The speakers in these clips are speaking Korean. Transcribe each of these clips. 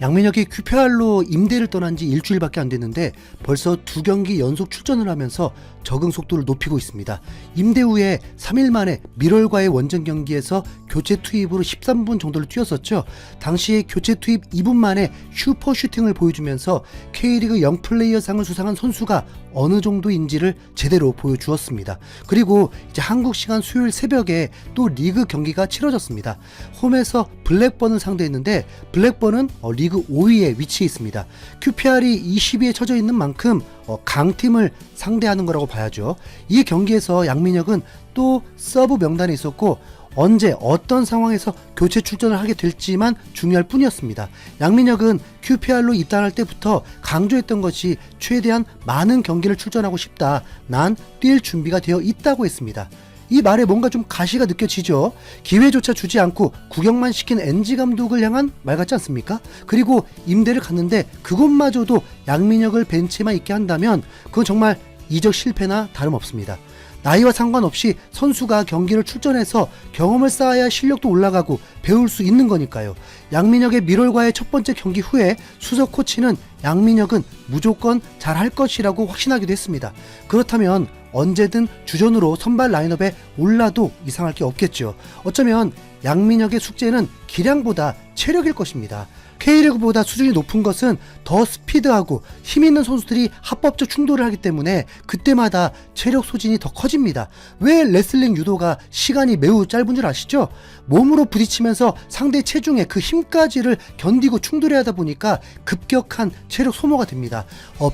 양민혁이 QPR로 임대를 떠난 지 일주일밖에 안 됐는데 벌써 2경기 연속 출전을 하면서 적응 속도를 높이고 있습니다. 임대 후에 3일 만에 밀월과의 원정 경기에서 교체 투입으로 13분 정도를 뛰었었죠. 당시에 교체 투입 2분 만에 슈퍼 슈팅을 보여주면서 K리그 영플레이어상을 수상한 선수가 어느 정도인지를 제대로 보여주었습니다. 그리고 이제 한국 시간 수요일 새벽에 또 리그 경기가 치러졌습니다. 홈에서 블랙번을 상대했는데 블랙번은 리그 5위에 위치해 있습니다. QPR이 20위에 처져 있는 만큼 강팀을 상대하는 거라고 봐야죠. 이 경기에서 양민혁은 또 서브 명단에 있었고 언제 어떤 상황에서 교체 출전을 하게 될지만 중요할 뿐이었습니다. 양민혁은 QPR로 입단할 때부터 강조했던 것이 최대한 많은 경기를 출전하고 싶다. 난 뛸 준비가 되어 있다고 했습니다. 이 말에 뭔가 좀 가시가 느껴지죠. 기회조차 주지 않고 구경만 시킨 NG 감독을 향한 말 같지 않습니까? 그리고 임대를 갔는데 그것마저도 양민혁을 벤치에만 있게 한다면 그건 정말 이적 실패나 다름없습니다. 나이와 상관없이 선수가 경기를 출전해서 경험을 쌓아야 실력도 올라가고 배울 수 있는 거니까요. 양민혁의 밀월과의 첫 번째 경기 후에 수석 코치는 양민혁은 무조건 잘할 것이라고 확신하기도 했습니다. 그렇다면 언제든 주전으로 선발 라인업에 올라도 이상할 게 없겠죠. 어쩌면 양민혁의 숙제는 기량보다 체력일 것입니다. K리그보다 수준이 높은 것은 더 스피드하고 힘있는 선수들이 합법적 충돌을 하기 때문에 그때마다 체력 소진이 더 커집니다. 왜 레슬링 유도가 시간이 매우 짧은 줄 아시죠? 몸으로 부딪히면서 상대 체중의 그 힘까지를 견디고 충돌해야 하다 보니까 급격한 체력 소모가 됩니다.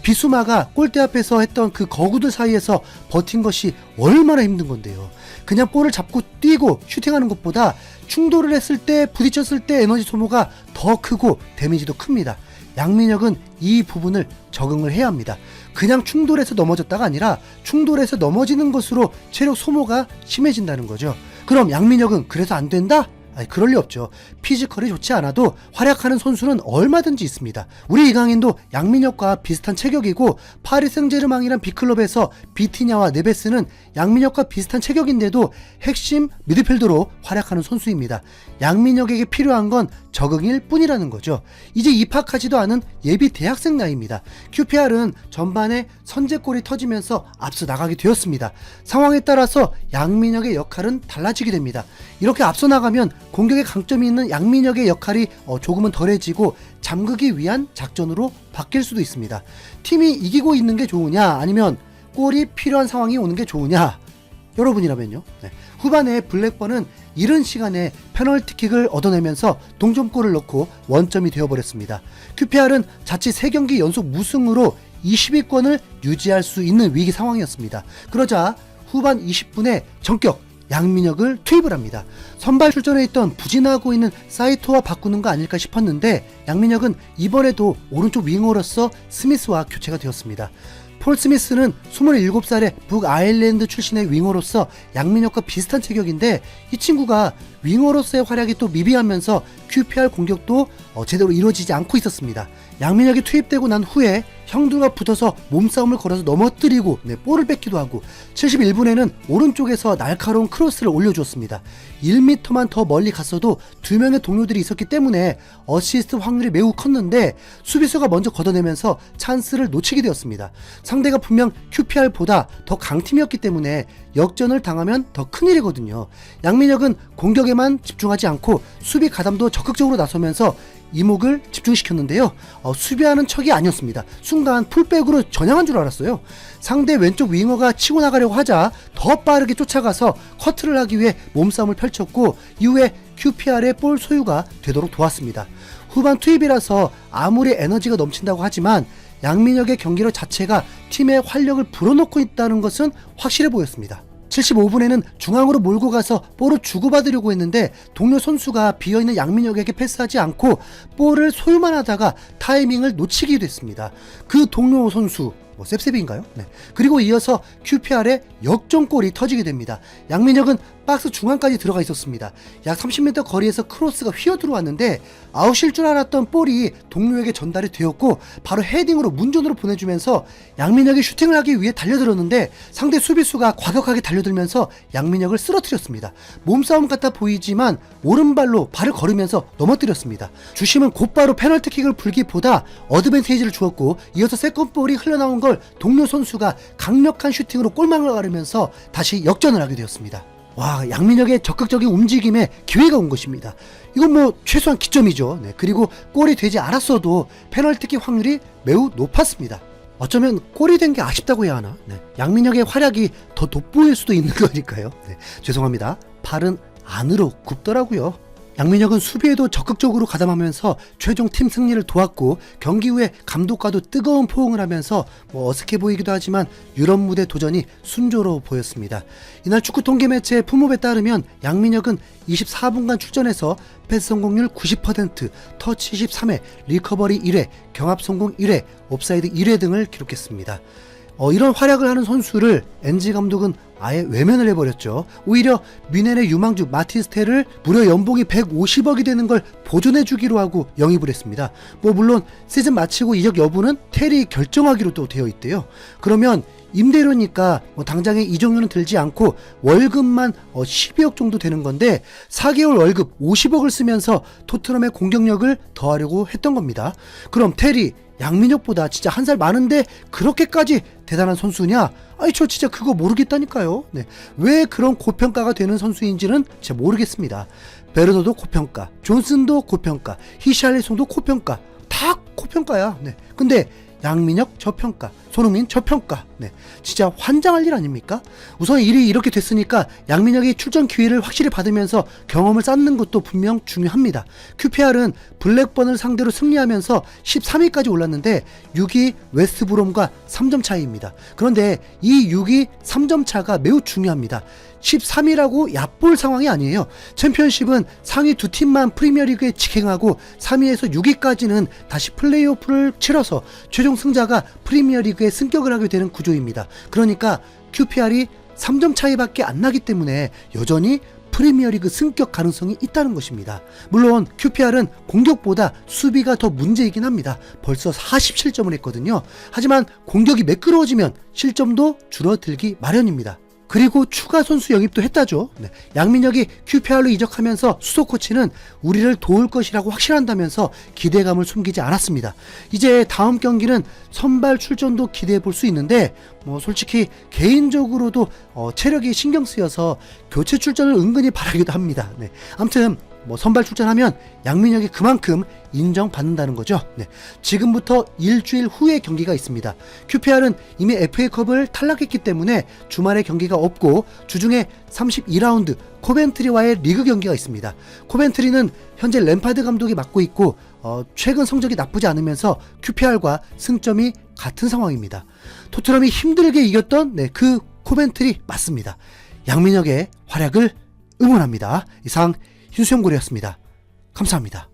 비수마가 골대 앞에서 했던 그 거구들 사이에서 버틴 것이 얼마나 힘든 건데요. 그냥 볼을 잡고 뛰고 슈팅하는 것보다 충돌을 했을 때 부딪혔을 때 에너지 소모가 더 크고 데미지도 큽니다. 양민혁은 이 부분을 적응을 해야 합니다. 그냥 충돌해서 넘어졌다가 아니라 충돌해서 넘어지는 것으로 체력 소모가 심해진다는 거죠. 그럼 양민혁은 그래서 안 된다? 아니, 그럴 리 없죠. 피지컬이 좋지 않아도 활약하는 선수는 얼마든지 있습니다. 우리 이강인도 양민혁과 비슷한 체격이고 파리 생제르맹이란 빅클럽에서 비티냐와 네베스는 양민혁과 비슷한 체격인데도 핵심 미드필더로 활약하는 선수입니다. 양민혁에게 필요한 건 적응일 뿐이라는 거죠. 이제 입학하지도 않은 예비 대학생 나이입니다. QPR은 전반에 선제골이 터지면서 앞서 나가게 되었습니다. 상황에 따라서 양민혁의 역할은 달라지게 됩니다. 이렇게 앞서 나가면 공격에 강점이 있는 양민혁의 역할이 조금은 덜해지고 잠그기 위한 작전으로 바뀔 수도 있습니다. 팀이 이기고 있는 게 좋으냐 아니면 골이 필요한 상황이 오는 게 좋으냐, 여러분이라면요. 네. 후반에 블랙번은 이른 시간에 페널티킥을 얻어내면서 동점골을 넣고 원점이 되어버렸습니다. QPR은 자칫 3경기 연속 무승으로 20위권을 유지할 수 있는 위기 상황이었습니다. 그러자 후반 20분에 전격 양민혁을 투입을 합니다. 선발 출전해 있던 부진하고 있는 사이토와 바꾸는 거 아닐까 싶었는데 양민혁은 이번에도 오른쪽 윙어로서 스미스와 교체가 되었습니다. 폴 스미스는 27살의 북아일랜드 출신의 윙어로서 양민혁과 비슷한 체격인데 이 친구가 윙어로서의 활약이 또 미비하면서 QPR 공격도 제대로 이루어지지 않고 있었습니다. 양민혁이 투입되고 난 후에 형들과 붙어서 몸싸움을 걸어서 넘어뜨리고 볼을 뺏기도 하고 71분에는 오른쪽에서 날카로운 크로스를 올려주었습니다. 1m만 더 멀리 갔어도 2명의 동료들이 있었기 때문에 어시스트 확률이 매우 컸는데 수비수가 먼저 걷어내면서 찬스를 놓치게 되었습니다. 상대가 분명 QPR보다 더 강팀이었기 때문에 역전을 당하면 더 큰일이거든요. 양민혁은 공격에만 집중하지 않고 수비 가담도 적극적으로 나서면서 이목을 집중시켰는데요. 수비하는 척이 아니었습니다. 순간 풀백으로 전향한 줄 알았어요. 상대 왼쪽 윙어가 치고 나가려고 하자 더 빠르게 쫓아가서 커트를 하기 위해 몸싸움을 펼쳤고 이후에 QPR의 볼 소유가 되도록 도왔습니다. 후반 투입이라서 아무리 에너지가 넘친다고 하지만 양민혁의 경기력 자체가 팀의 활력을 불어넣고 있다는 것은 확실해 보였습니다. 75분에는 중앙으로 몰고 가서 볼을 주고받으려고 했는데 동료 선수가 비어있는 양민혁에게 패스하지 않고 볼을 소유만 하다가 타이밍을 놓치게 됐습니다. 그 동료 선수 뭐 셉셉인가요? 네. 그리고 이어서 QPR의 역전골이 터지게 됩니다. 양민혁은 박스 중앙까지 들어가 있었습니다. 약 30m 거리에서 크로스가 휘어 들어왔는데 아웃일 줄 알았던 볼이 동료에게 전달이 되었고 바로 헤딩으로 문전으로 보내주면서 양민혁이 슈팅을 하기 위해 달려들었는데 상대 수비수가 과격하게 달려들면서 양민혁을 쓰러뜨렸습니다. 몸싸움 같아 보이지만 오른발로 발을 걸으면서 넘어뜨렸습니다. 주심은 곧바로 페널티킥을 불기보다 어드밴테이지를 주었고 이어서 세컨볼이 흘러나온 걸 동료 선수가 강력한 슈팅으로 골망을 가르면서 다시 역전을 하게 되었습니다. 와, 양민혁의 적극적인 움직임에 기회가 온 것입니다. 이건 뭐 최소한 기점이죠. 네, 그리고 골이 되지 않았어도 페널티킥 확률이 매우 높았습니다. 어쩌면 골이 된 게 아쉽다고 해야 하나? 네, 양민혁의 활약이 더 돋보일 수도 있는 거니까요. 네, 죄송합니다. 발은 안으로 굽더라고요. 양민혁은 수비에도 적극적으로 가담하면서 최종 팀 승리를 도왔고 경기 후에 감독과도 뜨거운 포옹을 하면서 어색해 보이기도 하지만 유럽 무대 도전이 순조로워 보였습니다. 이날 축구 통계 매체 푸모에 따르면 양민혁은 24분간 출전해서 패스 성공률 90%, 터치 13회, 리커버리 1회, 경합 성공 1회, 옵사이드 1회 등을 기록했습니다. 이런 활약을 하는 선수를 엔지 감독은 아예 외면을 해버렸죠. 오히려 뮌헨의 유망주 마티스테를 무려 연봉이 150억이 되는 걸 보존해주기로 하고 영입을 했습니다. 물론 시즌 마치고 이적 여부는 테리 결정하기로 또 되어 있대요. 그러면 임대료니까 당장의 이적료는 들지 않고 월급만 12억 정도 되는 건데 4개월 월급 50억을 쓰면서 토트넘의 공격력을 더하려고 했던 겁니다. 그럼 테리 양민혁보다 진짜 한 살 많은데 그렇게까지 대단한 선수냐? 아니 저 진짜 그거 모르겠다니까요. 네. 왜 그런 고평가가 되는 선수인지는 제가 모르겠습니다. 베르너도 고평가, 존슨도 고평가, 히샬리송도 고평가, 다 고평가야. 네. 근데 양민혁 저평가, 손흥민 저평가. 네, 진짜 환장할 일 아닙니까? 우선 일이 이렇게 됐으니까 양민혁이 출전 기회를 확실히 받으면서 경험을 쌓는 것도 분명 중요합니다. QPR은 블랙번을 상대로 승리하면서 13위까지 올랐는데 6위 웨스트브롬과 3점 차이입니다. 그런데 이 6위 3점 차가 매우 중요합니다. 13위라고 얕볼 상황이 아니에요. 챔피언십은 상위 두 팀만 프리미어리그에 직행하고 3위에서 6위까지는 다시 플레이오프를 치러서 최종 승자가 프리미어리그에 승격을 하게 되는 구조입니다. 그러니까 QPR이 3점 차이밖에 안 나기 때문에 여전히 프리미어리그 승격 가능성이 있다는 것입니다. 물론 QPR은 공격보다 수비가 더 문제이긴 합니다. 벌써 47점을 했거든요. 하지만 공격이 매끄러워지면 실점도 줄어들기 마련입니다. 그리고 추가 선수 영입도 했다죠. 네. 양민혁이 QPR로 이적하면서 수석 코치는 우리를 도울 것이라고 확신한다면서 기대감을 숨기지 않았습니다. 이제 다음 경기는 선발 출전도 기대해 볼 수 있는데 솔직히 개인적으로도 체력이 신경 쓰여서 교체 출전을 은근히 바라기도 합니다. 네. 아무튼 선발 출전하면 양민혁이 그만큼 인정받는다는 거죠. 네. 지금부터 일주일 후에 경기가 있습니다. QPR은 이미 FA컵을 탈락했기 때문에 주말에 경기가 없고 주중에 32라운드 코벤트리와의 리그 경기가 있습니다. 코벤트리는 현재 램파드 감독이 맡고 있고 최근 성적이 나쁘지 않으면서 QPR과 승점이 같은 상황입니다. 토트넘이 힘들게 이겼던 그 코벤트리 맞습니다. 양민혁의 활약을 응원합니다. 이상 희수연구리였습니다. 감사합니다.